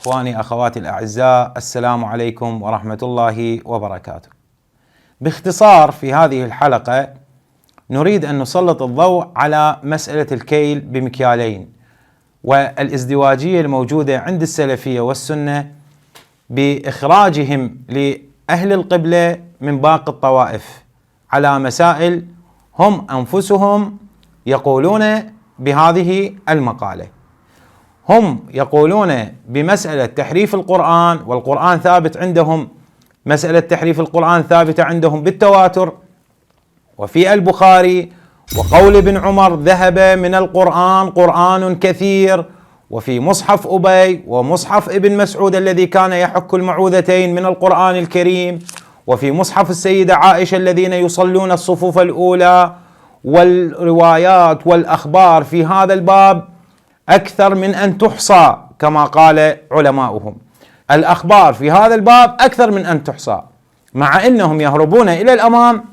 إخواني أخواتي الأعزاء، السلام عليكم ورحمة الله وبركاته. باختصار في هذه الحلقة نريد أن نسلط الضوء على مسألة الكيل بمكيالين والازدواجية الموجودة عند السلفية والسنة بإخراجهم لأهل القبلة من باقي الطوائف على مسائل هم أنفسهم يقولون بهذه المقالة. هم يقولون بمسألة تحريف القرآن، والقرآن ثابت عندهم، مسألة تحريف القرآن ثابتة عندهم بالتواتر وفي البخاري، وقول ابن عمر ذهب من القرآن قرآن كثير، وفي مصحف أبي ومصحف ابن مسعود الذي كان يحك المعوذتين من القرآن الكريم، وفي مصحف السيدة عائشة الذين يصلون الصفوف الأولى، والروايات والأخبار في هذا الباب أكثر من أن تحصى كما قال علماؤهم. الأخبار في هذا الباب أكثر من أن تحصى، مع أنهم يهربون إلى الأمام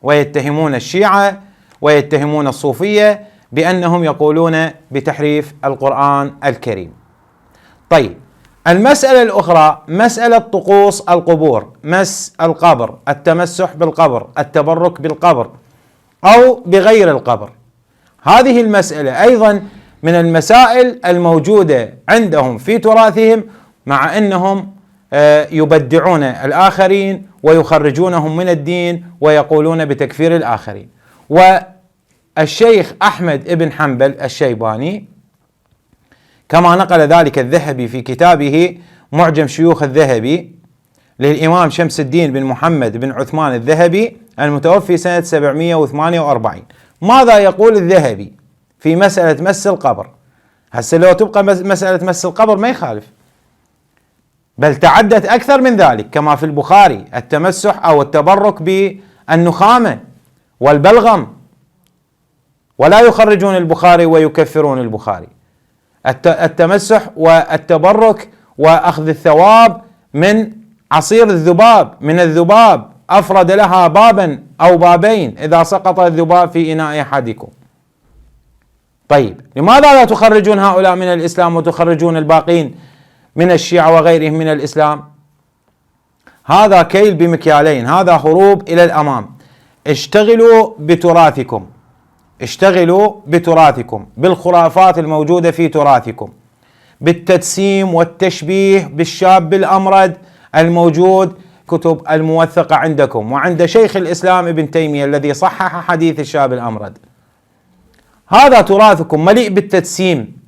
ويتهمون الشيعة ويتهمون الصوفية بأنهم يقولون بتحريف القرآن الكريم. طيب، المسألة الأخرى مسألة طقوس القبور، مس القبر، التمسح بالقبر، التبرك بالقبر أو بغير القبر. هذه المسألة أيضا من المسائل الموجودة عندهم في تراثهم، مع أنهم يبدعون الآخرين ويخرجونهم من الدين ويقولون بتكفير الآخرين. والشيخ أحمد بن حنبل الشيباني كما نقل ذلك الذهبي في كتابه معجم شيوخ الذهبي للإمام شمس الدين بن محمد بن عثمان الذهبي المتوفي سنة 748. ماذا يقول الذهبي في مسألة مس القبر؟ هسه لو تبقى مسألة مس القبر ما يخالف، بل تعدت أكثر من ذلك، كما في البخاري التمسح أو التبرك بالنخامة والبلغم، ولا يخرجون البخاري ويكفرون البخاري. التمسح والتبرك وأخذ الثواب من عصير الذباب، من الذباب، أفرد لها بابا أو بابين إذا سقط الذباب في إناء أحدكم. طيب، لماذا لا تخرجون هؤلاء من الإسلام وتخرجون الباقين من الشيعة وغيرهم من الإسلام؟ هذا كيل بمكيالين، هذا هروب إلى الأمام. اشتغلوا بتراثكم، اشتغلوا بتراثكم، بالخرافات الموجودة في تراثكم، بالتجسيم والتشبيه بالشاب الأمرد الموجود كتب الموثقة عندكم وعند شيخ الإسلام ابن تيمية الذي صحح حديث الشاب الأمرد. هذا تراثكم مليء بالتجسيم.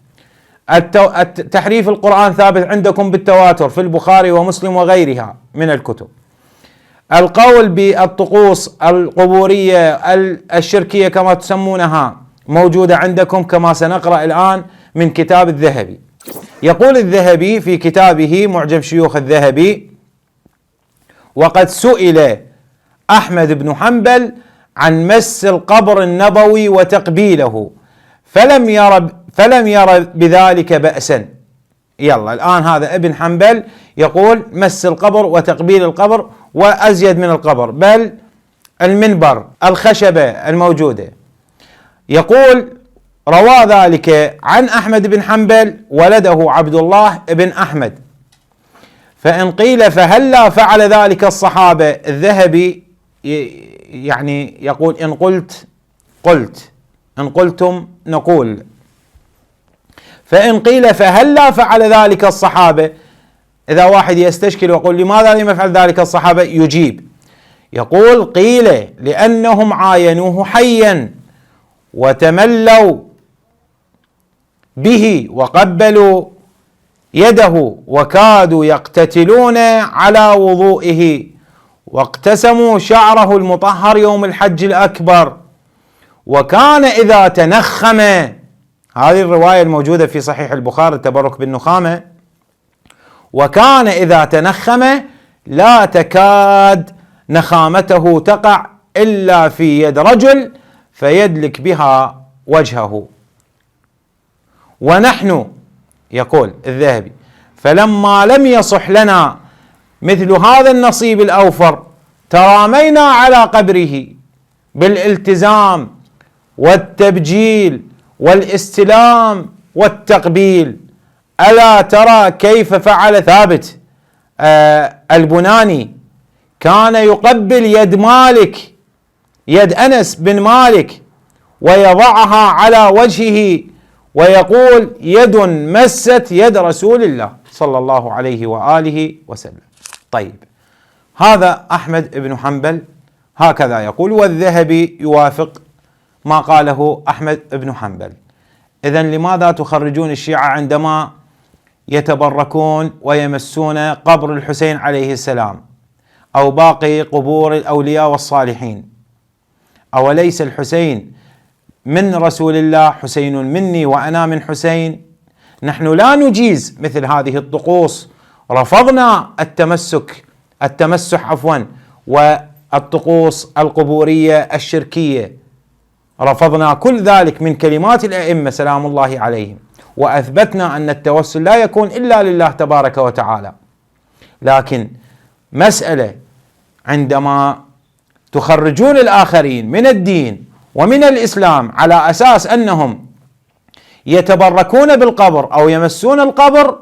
تحريف القرآن ثابت عندكم بالتواتر في البخاري ومسلم وغيرها من الكتب. القول بالطقوس القبورية الشركية كما تسمونها موجودة عندكم، كما سنقرأ الآن من كتاب الذهبي. يقول الذهبي في كتابه معجم شيوخ الذهبي: وقد سئل أحمد بن حنبل عن مس القبر النبوي وتقبيله فلم ير بذلك بأسا. يلا الآن هذا ابن حنبل يقول مس القبر وتقبيل القبر وأزيد من القبر، بل المنبر، الخشبة الموجودة. يقول روى ذلك عن أحمد بن حنبل ولده عبد الله بن أحمد. فإن قيل فهلا فعل ذلك الصحابة؟ الذهبي يعني يقول إن قلت قلت، إن قلتم نقول. فإن قيل فهلا فعل ذلك الصحابة؟ إذا واحد يستشكل ويقول لماذا لم يفعل ذلك الصحابة؟ يجيب يقول: قيل لأنهم عاينوه حيا وتملوا به وقبلوا يده وكادوا يقتتلون على وضوئه واقتسموا شعره المطهر يوم الحج الأكبر، وكان إذا تنخم، هذه الرواية الموجودة في صحيح البخاري التبرك بالنخامة، وكان إذا تنخم لا تكاد نخامته تقع إلا في يد رجل فيدلك بها وجهه. ونحن، يقول الذهبي، فلما لم يصح لنا مثل هذا النصيب الأوفر ترامينا على قبره بالالتزام والتبجيل والاستلام والتقبيل ألا ترى كيف فعل ثابت البناني؟ كان يقبل يد مالك، يد أنس بن مالك، ويضعها على وجهه ويقول يد مست يد رسول الله صلى الله عليه وآله وسلم. طيب، هذا أحمد بن حنبل هكذا يقول، والذهبي يوافق ما قاله أحمد بن حنبل. إذن لماذا تخرجون الشيعة عندما يتبركون ويمسون قبر الحسين عليه السلام أو باقي قبور الأولياء والصالحين؟ أوليس الحسين من رسول الله؟ حسين مني وأنا من حسين. نحن لا نجيز مثل هذه الطقوس، رفضنا التمسح والطقوس القبورية الشركية، رفضنا كل ذلك من كلمات الأئمة سلام الله عليهم، وأثبتنا أن التوسل لا يكون إلا لله تبارك وتعالى. لكن مسألة عندما تخرجون الآخرين من الدين ومن الإسلام على أساس أنهم يتبركون بالقبر أو يمسون القبر،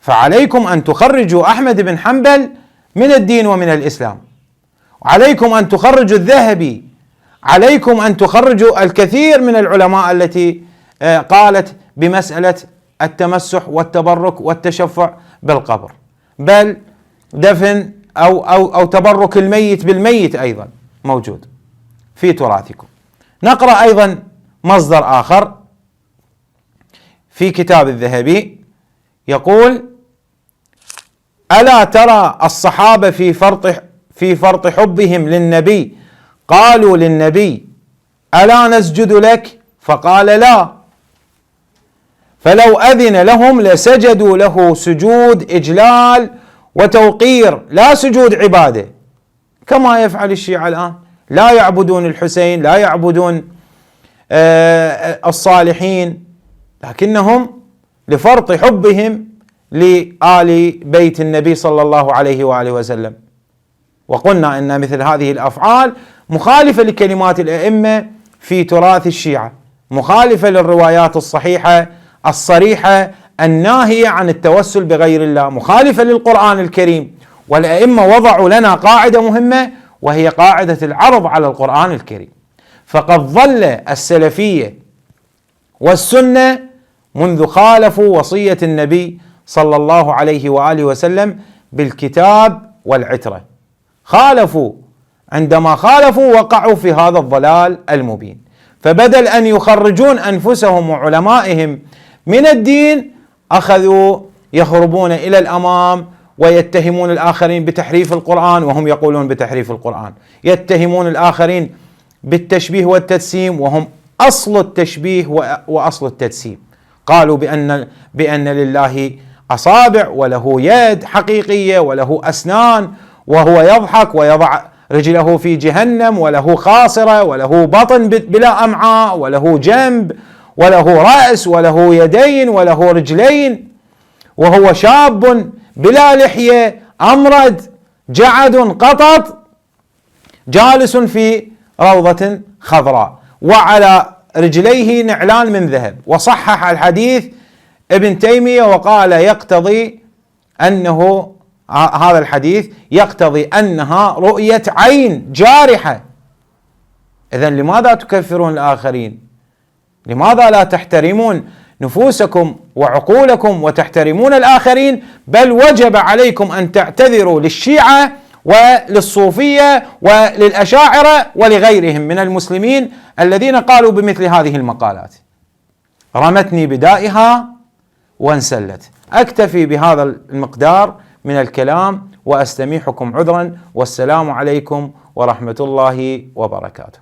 فعليكم أن تخرجوا أحمد بن حنبل من الدين ومن الإسلام، عليكم أن تخرجوا الذهبي، عليكم أن تخرجوا الكثير من العلماء التي قالت بمسألة التمسح والتبرك والتشفع بالقبر، بل دفن أو تبرك الميت بالميت أيضا موجود في تراثكم. نقرأ أيضا مصدر آخر في كتاب الذهبي يقول: ألا ترى الصحابة في فرط حبهم للنبي قالوا للنبي ألا نسجد لك؟ فقال لا، فلو أذن لهم لسجدوا له سجود إجلال وتوقير لا سجود عبادة، كما يفعل الشيعة الآن، لا يعبدون الحسين، لا يعبدون الصالحين، لكنهم لفرط حبهم لآل بيت النبي صلى الله عليه وآله وسلم. وقلنا أن مثل هذه الأفعال مخالفة لكلمات الأئمة في تراث الشيعة، مخالفة للروايات الصحيحة الصريحة الناهية عن التوسل بغير الله، مخالفة للقرآن الكريم. والأئمة وضعوا لنا قاعدة مهمة، وهي قاعدة العرض على القرآن الكريم. فقد ظل السلفية والسنة منذ خالفوا وصية النبي صلى الله عليه وآله وسلم بالكتاب والعترة، خالفوا، عندما خالفوا وقعوا في هذا الضلال المبين. فبدل أن يخرجون أنفسهم وعلمائهم من الدين، أخذوا يخربون إلى الأمام ويتهمون الآخرين بتحريف القرآن وهم يقولون بتحريف القرآن، يتهمون الآخرين بالتشبيه والتجسيم وهم أصل التشبيه وأصل التجسيم. قالوا بأن لله أصابع وله يد حقيقية وله أسنان وهو يضحك ويضع رجله في جهنم وله خاصرة وله بطن بلا أمعاء وله جنب وله رأس وله يدين وله رجلين، وهو شاب بلا لحية أمرد جعد قطط جالس في روضة خضراء وعلى رجليه نعلان من ذهب. وصحح الحديث ابن تيمية وقال يقتضي أنه هذا الحديث يقتضي أنها رؤية عين جارحة. إذن لماذا تكفرون الآخرين؟ لماذا لا تحترمون نفوسكم وعقولكم وتحترمون الآخرين؟ بل وجب عليكم أن تعتذروا للشيعة وللصوفية وللأشاعرة ولغيرهم من المسلمين الذين قالوا بمثل هذه المقالات. رمتني بدائها وانسلت. أكتفي بهذا المقدار من الكلام وأستميحكم عذرا، والسلام عليكم ورحمة الله وبركاته.